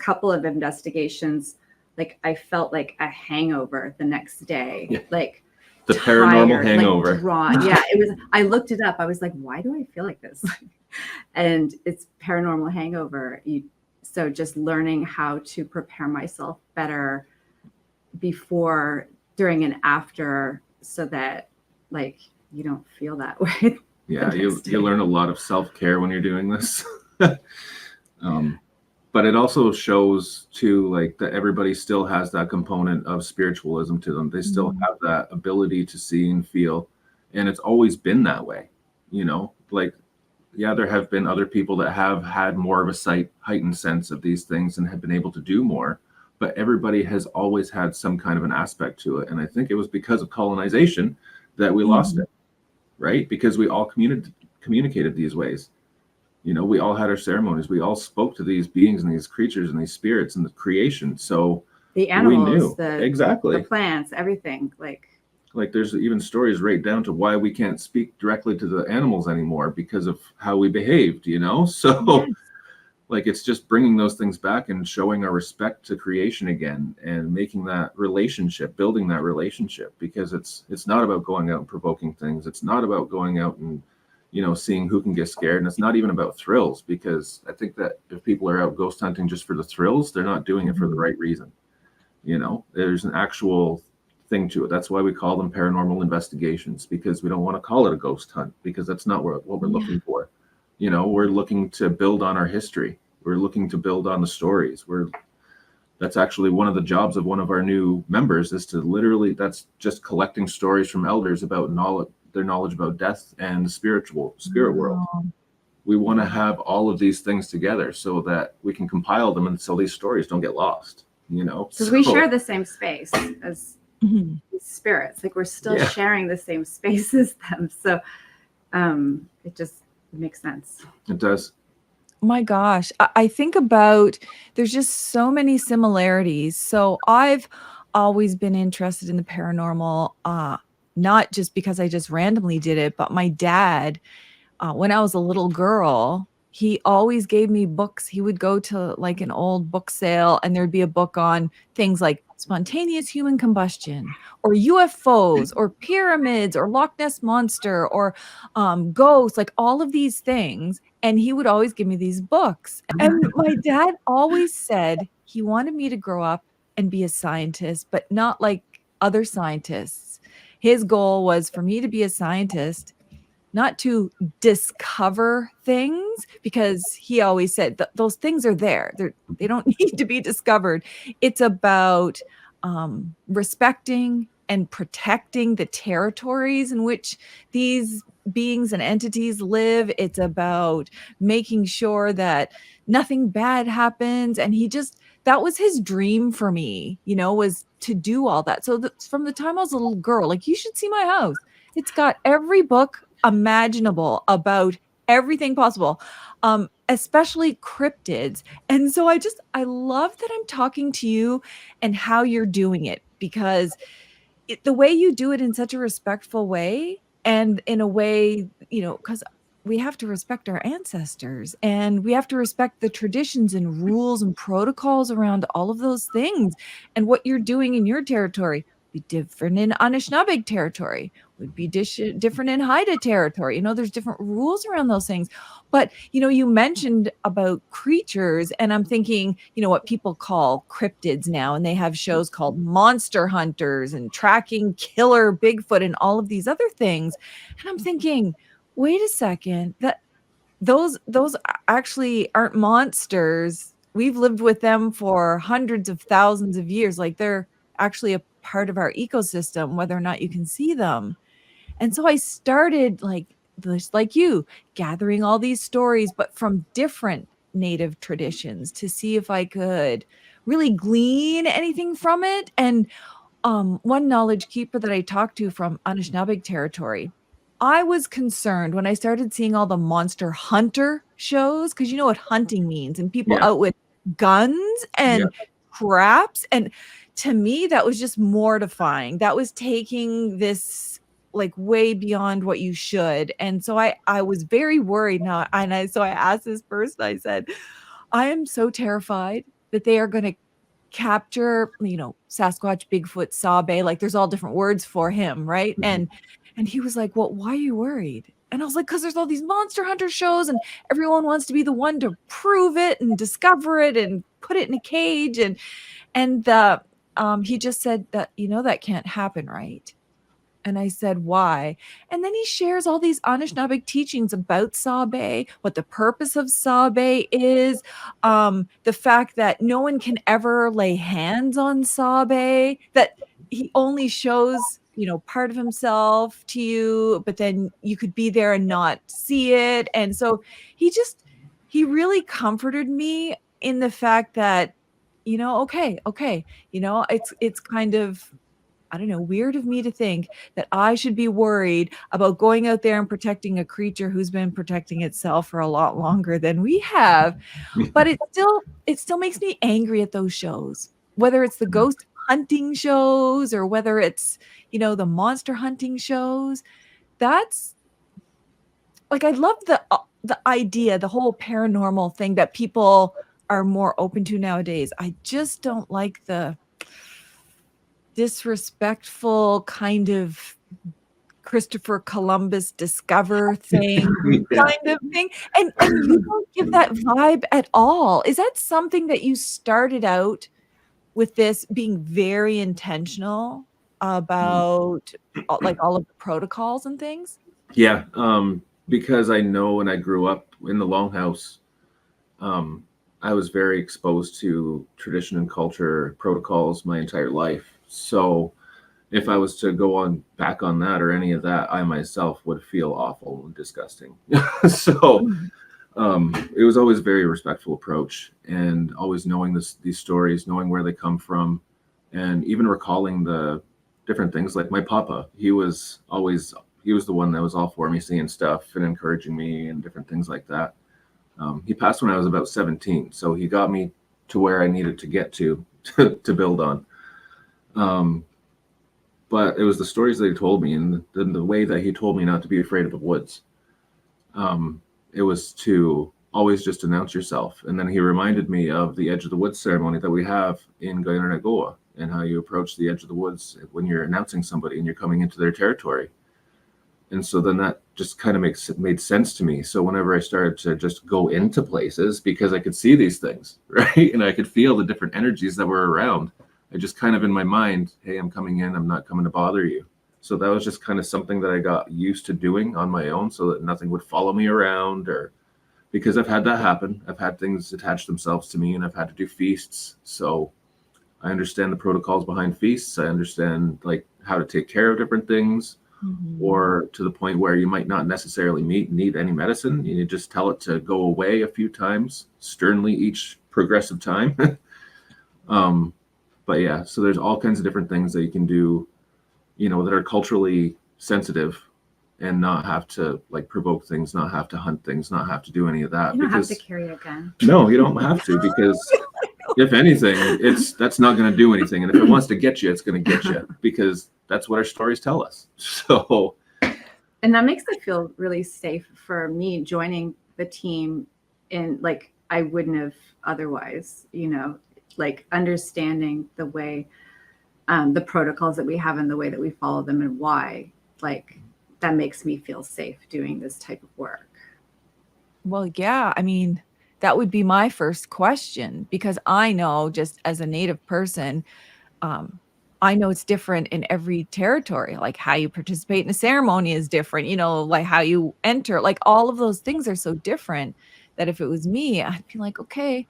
couple of investigations, like I felt like a hangover the next day, like the paranormal tired, hangover. like drawn. Yeah, it was. I looked it up. I was like, why do I feel like this? And it's paranormal hangover. So just learning how to prepare myself better before, during, and after, so that like you don't feel that way. Yeah, you learn a lot of self-care when you're doing this. But it also shows too, like that everybody still has that component of spiritualism to them. They still have that ability to see and feel, and it's always been that way. You know, like yeah, there have been other people that have had more of a heightened sense of these things and have been able to do more. But everybody has always had some kind of an aspect to it. And I think it was because of colonization that we lost it, right? Because we all communicated these ways. You know, we all had our ceremonies. We all spoke to these beings and these creatures and these spirits and the creation. So the animals, we knew. the plants, everything. Like there's even stories right down to why we can't speak directly to the animals anymore because of how we behaved, you know? So like it's just bringing those things back and showing our respect to creation again and making that relationship, building that relationship, because it's not about going out and provoking things. It's not about going out and, you know, seeing who can get scared. And it's not even about thrills, because I think that if people are out ghost hunting just for the thrills, they're not doing it for the right reason. You know, there's an actual thing to it. That's why we call them paranormal investigations, because we don't want to call it a ghost hunt, because that's not what we're looking for. You know, we're looking to build on our history. We're looking to build on the stories. That's actually one of the jobs of one of our new members, is to literally, that's just collecting stories from elders about their knowledge about death and the spirit world. We want to have all of these things together so that we can compile them, and so these stories don't get lost, you know? Because we share the same space as spirits. Like we're still Yeah. sharing the same space as them. So it just it makes sense. It does. My gosh, I think about there's just so many similarities. So I've always been interested in the paranormal, not just because I just randomly did it, but my dad, when I was a little girl, he always gave me books. He would go to like an old book sale and there'd be a book on things like spontaneous human combustion or UFOs or pyramids or Loch Ness Monster or ghosts, like all of these things. And he would always give me these books. And my dad always said he wanted me to grow up and be a scientist, but not like other scientists. His goal was for me to be a scientist, not to discover things, because he always said those things are there. They don't need to be discovered. It's about respecting and protecting the territories in which these beings and entities live. It's about making sure that nothing bad happens. And that was his dream for me, was to do all that. So from the time I was a little girl, like, you should see my house. It's got every book imaginable about everything possible, especially cryptids. And so I love that I'm talking to you and how you're doing it, because the way you do it in such a respectful way, and in a way, because we have to respect our ancestors and we have to respect the traditions and rules and protocols around all of those things. And what you're doing in your territory would be different in Anishinaabe territory, would be different in Haida territory. There's different rules around those things. But, you mentioned about creatures, and I'm thinking, what people call cryptids now, and they have shows called Monster Hunters and Tracking Killer Bigfoot and all of these other things. And I'm thinking, wait a second, those actually aren't monsters. We've lived with them for hundreds of thousands of years. Like, they're actually a part of our ecosystem, whether or not you can see them. And so I started, like you, gathering all these stories, but from different Native traditions, to see if I could really glean anything from it. And one knowledge keeper that I talked to from Anishinaabe territory, I was concerned when I started seeing all the monster hunter shows, because you know what hunting means, and people Yeah. out with guns and traps. And to me, that was just mortifying. That was taking this like way beyond what you should. And so I was very worried now. So I asked this person, I said, I am so terrified that they are going to capture, Sasquatch, Bigfoot, Sabe, like there's all different words for him, right? Mhm. And he was like, well, why are you worried? And I was like, because there's all these monster hunter shows and everyone wants to be the one to prove it and discover it and put it in a cage. And he just said that, that can't happen, right? And I said, why? And then he shares all these Anishinaabe teachings about Sabe, what the purpose of Sabe is, the fact that no one can ever lay hands on Sabe, that he only shows, part of himself to you, but then you could be there and not see it. And so he really comforted me in the fact that, okay, it's kind of, I don't know, weird of me to think that I should be worried about going out there and protecting a creature who's been protecting itself for a lot longer than we have. But it still makes me angry at those shows, whether it's the ghost hunting shows or whether it's, the monster hunting shows. That's like, I love the idea, the whole paranormal thing that people are more open to nowadays. I just don't like the disrespectful kind of Christopher Columbus discover thing Yeah. kind of thing. And you don't give that vibe at all. Is that something that you started out with, this being very intentional about like all of the protocols and things? Yeah, because I know when I grew up in the Longhouse, I was very exposed to tradition and culture protocols my entire life. So if I was to go on back on that or any of that, I myself would feel awful and disgusting. So it was always a very respectful approach, and always knowing these stories, knowing where they come from, and even recalling the different things. Like my papa, he was always he was the one that was all for me, seeing stuff and encouraging me and different things like that. He passed when I was about 17, so he got me to where I needed to get to build on. But it was the stories that he told me, and the way that he told me not to be afraid of the woods. It was to always just announce yourself. And then he reminded me of the Edge of the Woods ceremony that we have in Guyana, and how you approach the edge of the woods when you're announcing somebody and you're coming into their territory. And so then that just kind of made sense to me. So whenever I started to just go into places, because I could see these things, right? And I could feel the different energies that were around, I just kind of in my mind, hey, I'm coming in, I'm not coming to bother you. So that was just kind of something that I got used to doing on my own, so that nothing would follow me around, or because I've had that happen. I've had things attach themselves to me, and I've had to do feasts. So I understand the protocols behind feasts. I understand like how to take care of different things, or to the point where you might not necessarily need any medicine. You just tell it to go away a few times, sternly each progressive time. But yeah, so there's all kinds of different things that you can do, that are culturally sensitive, and not have to like provoke things, not have to hunt things, not have to do any of that. You don't have to carry a gun. No, you don't have to, because if anything, that's not going to do anything. And if it wants to get you, it's going to get you, because that's what our stories tell us. So, and that makes it feel really safe for me joining the team in like I wouldn't have otherwise, like understanding the way, the protocols that we have and the way that we follow them and why, like that makes me feel safe doing this type of work. Well, yeah, I mean, that would be my first question, because I know, just as a Native person, I know it's different in every territory. Like how you participate in a ceremony is different, like how you enter, like all of those things are so different that if it was me, I'd be like, okay,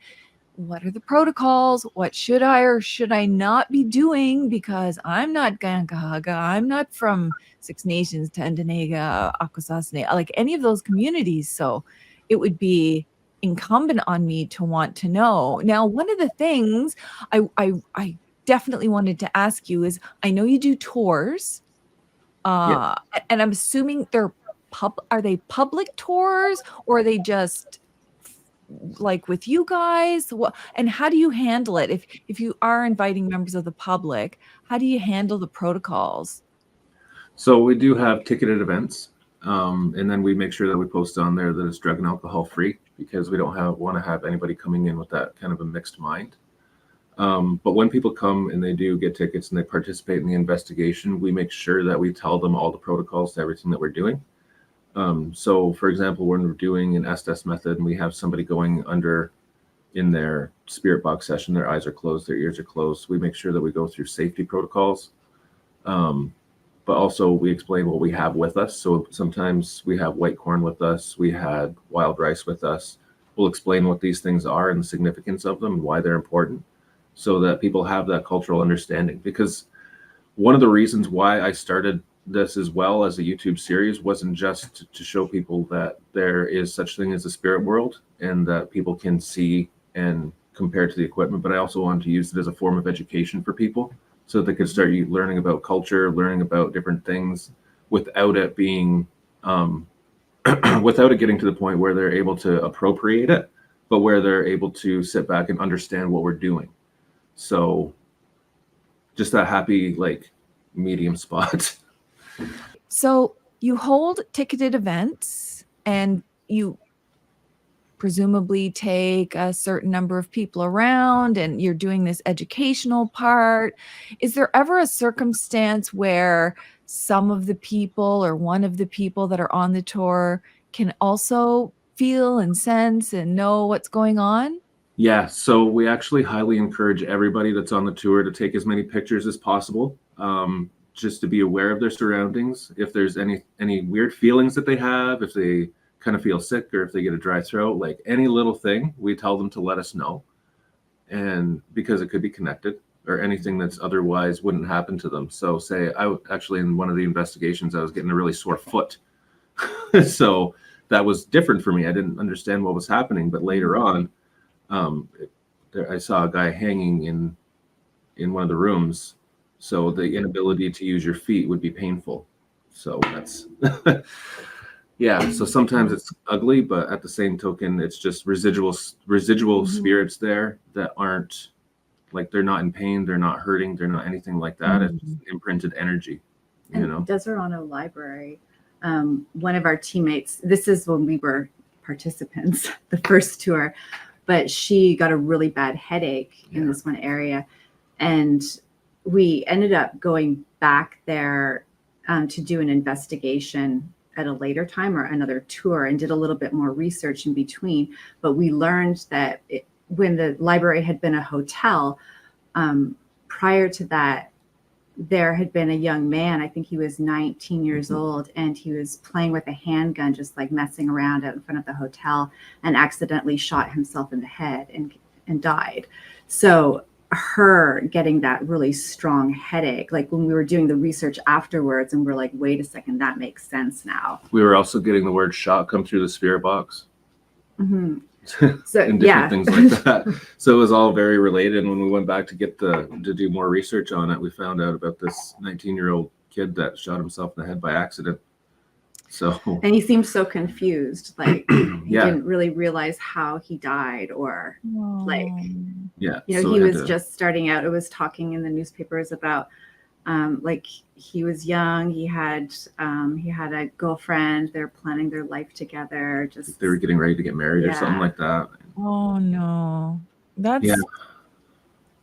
what are the protocols? What should I or should I not be doing? Because I'm not Gangahaga. I'm not from Six Nations, Tandanaga, Akwesasne, like any of those communities. So it would be incumbent on me to want to know. Now, one of the things I definitely wanted to ask you is, I know you do tours, yeah. and I'm assuming are they public tours, or are they just like with you guys? And how do you handle it if you are inviting members of the public? How do you handle the protocols? So we do have ticketed events, and then we make sure that we post on there that it's drug and alcohol free, because we don't want to have anybody coming in with that kind of a mixed mind. But when people come and they do get tickets and they participate in the investigation, we make sure that we tell them all the protocols to everything that we're doing. So, for example, when we're doing an Estes method and we have somebody going under in their spirit box session, their eyes are closed, their ears are closed, we make sure that we go through safety protocols. But also we explain what we have with us. So sometimes we have white corn with us, we had wild rice with us. We'll explain what these things are and the significance of them and why they're important, so that people have that cultural understanding. Because one of the reasons why I started this as well as a YouTube series wasn't just to show people that there is such thing as the spirit world and that people can see and compare to the equipment, but I also wanted to use it as a form of education for people, so that they could start learning about culture, learning about different things without it being, without it getting to the point where they're able to appropriate it, but where they're able to sit back and understand what we're doing. So just that happy, like, medium spot. So you hold ticketed events, and you presumably take a certain number of people around, and you're doing this educational part. Is there ever a circumstance where some of the people or one of the people that are on the tour can also feel and sense and know what's going on? Yeah, so we actually highly encourage everybody that's on the tour to take as many pictures as possible, just to be aware of their surroundings. If there's any weird feelings that they have, if they kind of feel sick, or if they get a dry throat, like any little thing, we tell them to let us know. And because it could be connected, or anything that's otherwise wouldn't happen to them. So say actually in one of the investigations, I was getting a really sore foot. So that was different for me. I didn't understand what was happening, but later on, I saw a guy hanging in one of the rooms. So the inability to use your feet would be painful. So that's yeah. So sometimes it's ugly, but at the same token, it's just residual spirits there that aren't like, they're not in pain, they're not hurting, they're not anything like that. It's just imprinted energy, you know. Deserano Library, one of our teammates, this is when we were participants, the first tour, but she got a really bad headache in this one area. And we ended up going back there to do an investigation at a later time or another tour, and did a little bit more research in between. But we learned that when the library had been a hotel, prior to that, there had been a young man, I think he was 19 years old, and he was playing with a handgun, just like messing around out in front of the hotel, and accidentally shot himself in the head and died. So her getting that really strong headache, like when we were doing the research afterwards, and we're like, wait a second, that makes sense now. We were also getting the word shot come through the spirit box. So and different things like that. So it was all very related. And when we went back to do more research on it, we found out about this 19-year-old kid that shot himself in the head by accident. So, and he seemed so confused, like he didn't really realize how he died, or like, you know, so he was just starting out. It was talking in the newspapers about like he was young, he had a girlfriend, they're planning their life together, just they were getting ready to get married or something like that. Oh no, that's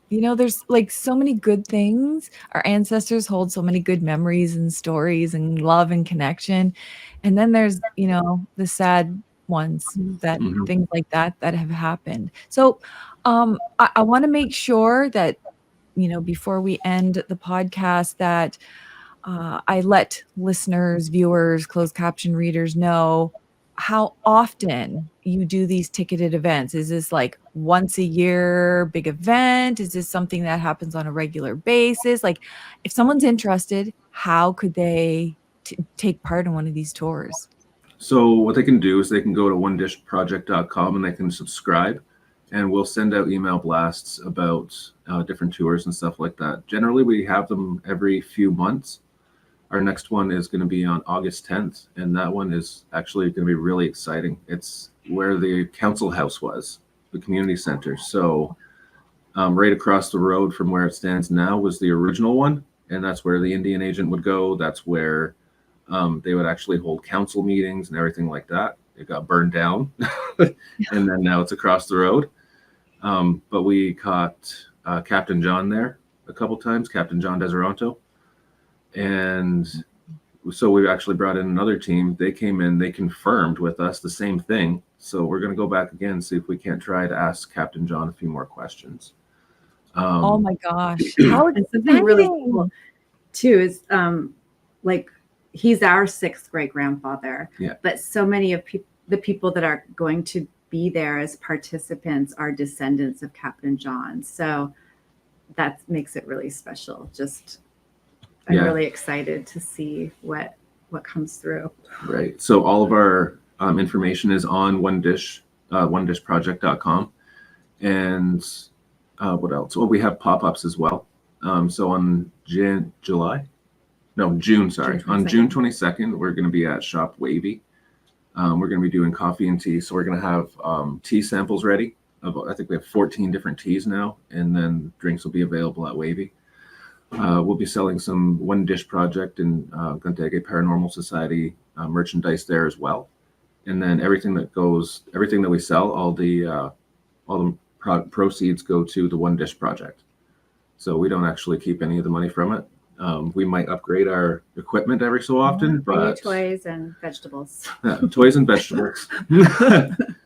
you know, there's like so many good things. Our ancestors hold so many good memories and stories and love and connection. And then there's, you know, the sad ones, that things like that have happened. So I want to make sure that, you know, before we end the podcast, that I let listeners, viewers, closed caption readers know how often you do these ticketed events. Is this like once a year big event? Is this something that happens on a regular basis? Like, if someone's interested, how could they take part in one of these tours? So what they can do is they can go to onedishproject.com and they can subscribe, and we'll send out email blasts about different tours and stuff like that. Generally, we have them every few months. Our next one is going to be on August 10th, and that one is actually going to be really exciting. It's where the council house was, the community center. So right across the road from where it stands now was the original one, and that's where the Indian agent would go. That's where they would actually hold council meetings and everything like that. It got burned down, and then now it's across the road. But we caught Captain John there a couple times, Captain John Deseranto. And so we actually brought in another team. They came in, they confirmed with us the same thing. So we're going to go back again, see if we can't try to ask Captain John a few more questions. Oh my gosh. How and something really cool too is like, he's our sixth great grandfather. But so many of the people that are going to be there as participants are descendants of Captain John. So that makes it really special. I'm really excited to see what comes through. Right. So all of our information is on onedishproject.com. And what else? Well, we have pop-ups as well. So on June 22nd, we're going to be at Shop Wavy. We're going to be doing coffee and tea. So we're going to have tea samples ready. I think we have 14 different teas now, and then drinks will be available at Wavy. We'll be selling some One Dish Project and Kenhtè Paranormal Society merchandise there as well. And then everything that we sell, all the proceeds go to the One Dish Project. So we don't actually keep any of the money from it. We might upgrade our equipment every so often, but toys and vegetables. Toys and vegetables.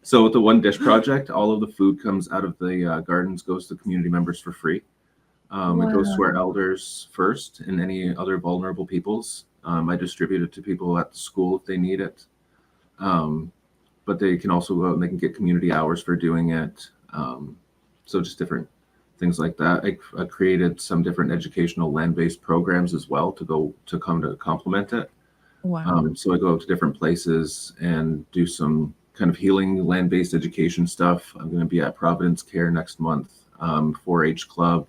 So with the One Dish Project, all of the food comes out of the gardens, goes to community members for free. It goes to our elders first and any other vulnerable peoples. I distribute it to people at the school if they need it. But they can also go out and they can get community hours for doing it. So just different things like that. I created some different educational land-based programs as well to come to complement it. Wow. So I go to different places and do some kind of healing land-based education stuff. I'm going to be at Providence Care next month, 4-H Club.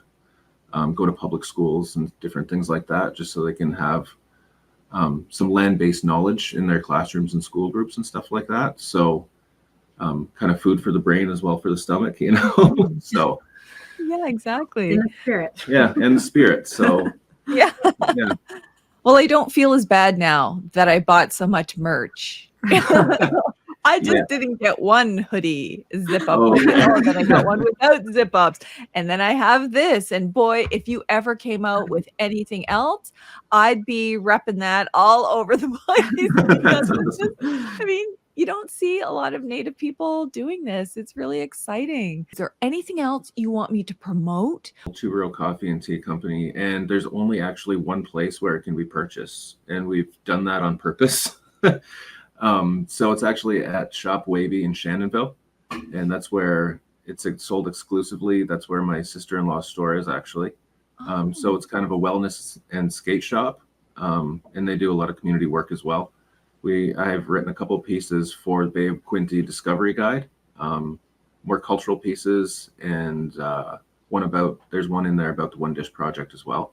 Go to public schools and different things like that, just so they can have some land-based knowledge in their classrooms and school groups and stuff like that. So kind of food for the brain as well for the stomach, you know. So Yeah, exactly. In the spirit. yeah, and the spirit. So Yeah. yeah. Well, I don't feel as bad now that I bought so much merch. I just Yeah. didn't get one hoodie zip up, Oh, yeah. then I got one without zip ups, and then I have this. And boy, if you ever came out with anything else, I'd be repping that all over the place because it's just, I mean, you don't see a lot of Native people doing this. It's really exciting. Is there anything else you want me to promote? Two Row Coffee and Tea Company, and there's only actually one place where it can be purchased, and we've done that on purpose. So it's actually at Shop Wavy in Shannonville, and that's where it's sold exclusively. That's where my sister-in-law's store is actually. So it's kind of a wellness and skate shop, and they do a lot of community work as well. I have written a couple pieces for the Bay of Quinte Discovery Guide, more cultural pieces, and there's one in there about the One Dish Project as well.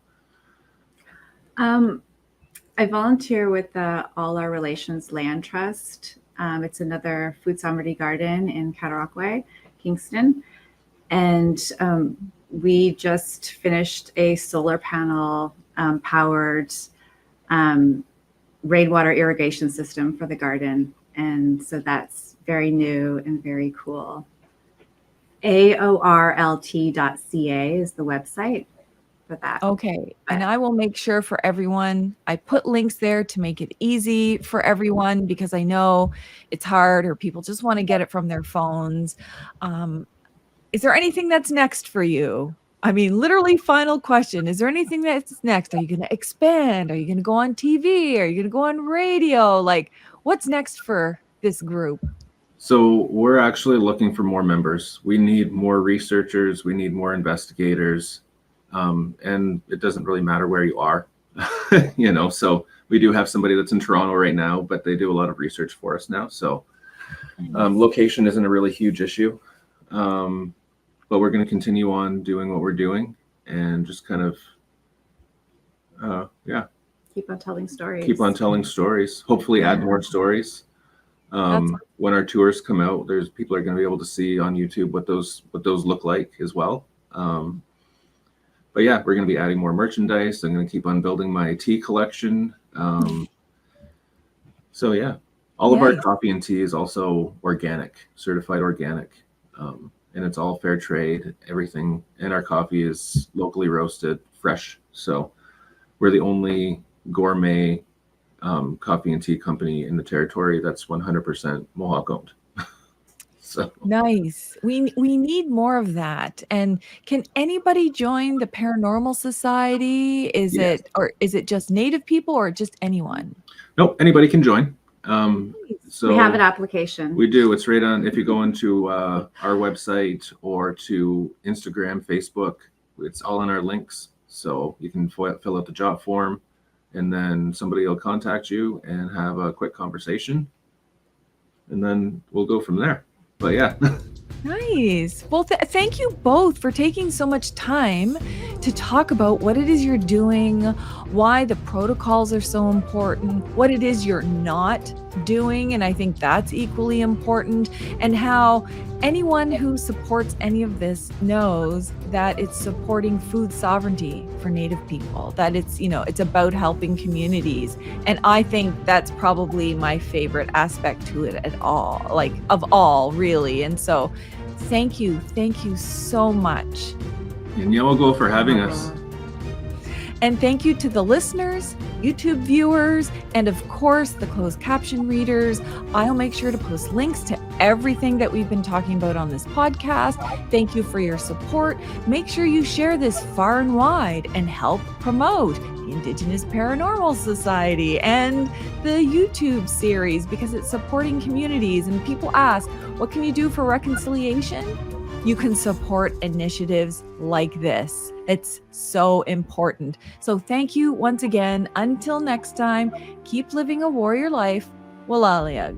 I volunteer with the All Our Relations Land Trust. It's another food sovereignty garden in Cataraqui, Kingston. And we just finished a solar panel powered rainwater irrigation system for the garden. And so that's very new and very cool. aorlt.ca is the website for that. Okay. And I will make sure for everyone, I put links there to make it easy for everyone because I know it's hard or people just want to get it from their phones. Is there anything that's next for you? I mean, literally final question. Is there anything that's next? Are you going to expand? Are you going to go on TV? Are you going to go on radio? Like, what's next for this group? So we're actually looking for more members. We need more researchers. We need more investigators. And it doesn't really matter where you are, you know, so we do have somebody that's in Toronto right now, but they do a lot of research for us now. So location isn't a really huge issue. But we're going to continue on doing what we're doing and just kind of, Keep on telling stories. Hopefully add more stories. When our tours come out, people are going to be able to see on YouTube what those look like as well. But yeah, we're going to be adding more merchandise. I'm going to keep on building my tea collection. So yeah, all of our coffee and tea is also organic, certified organic. And it's all fair trade, everything. And our coffee is locally roasted, fresh. So we're the only gourmet coffee and tea company in the territory that's 100% Mohawk owned. So nice. We need more of that. And can anybody join the Paranormal Society? Is it just Native people or just anyone? Nope, anybody can join. So we have an application. We do. It's right on. If you go into our website or to Instagram, Facebook, it's all in our links. So you can fill out the job form, and then somebody will contact you and have a quick conversation, and then we'll go from there. But yeah. Nice. Well, thank you both for taking so much time to talk about what it is you're doing, why the protocols are so important, what it is you're not doing, and I think that's equally important, and how anyone who supports any of this knows that it's supporting food sovereignty for Native people, that it's about helping communities. And I think that's probably my favorite aspect to it of all, really. And so thank you so much. And Go for having us. And thank you to the listeners, YouTube viewers, and of course, the closed caption readers. I'll make sure to post links to everything that we've been talking about on this podcast. Thank you for your support. Make sure you share this far and wide and help promote the Indigenous Paranormal Society and the YouTube series because it's supporting communities. And people ask, what can you do for reconciliation? You can support initiatives like this. It's so important. So thank you once again. Until next time, keep living a warrior life. Walalia.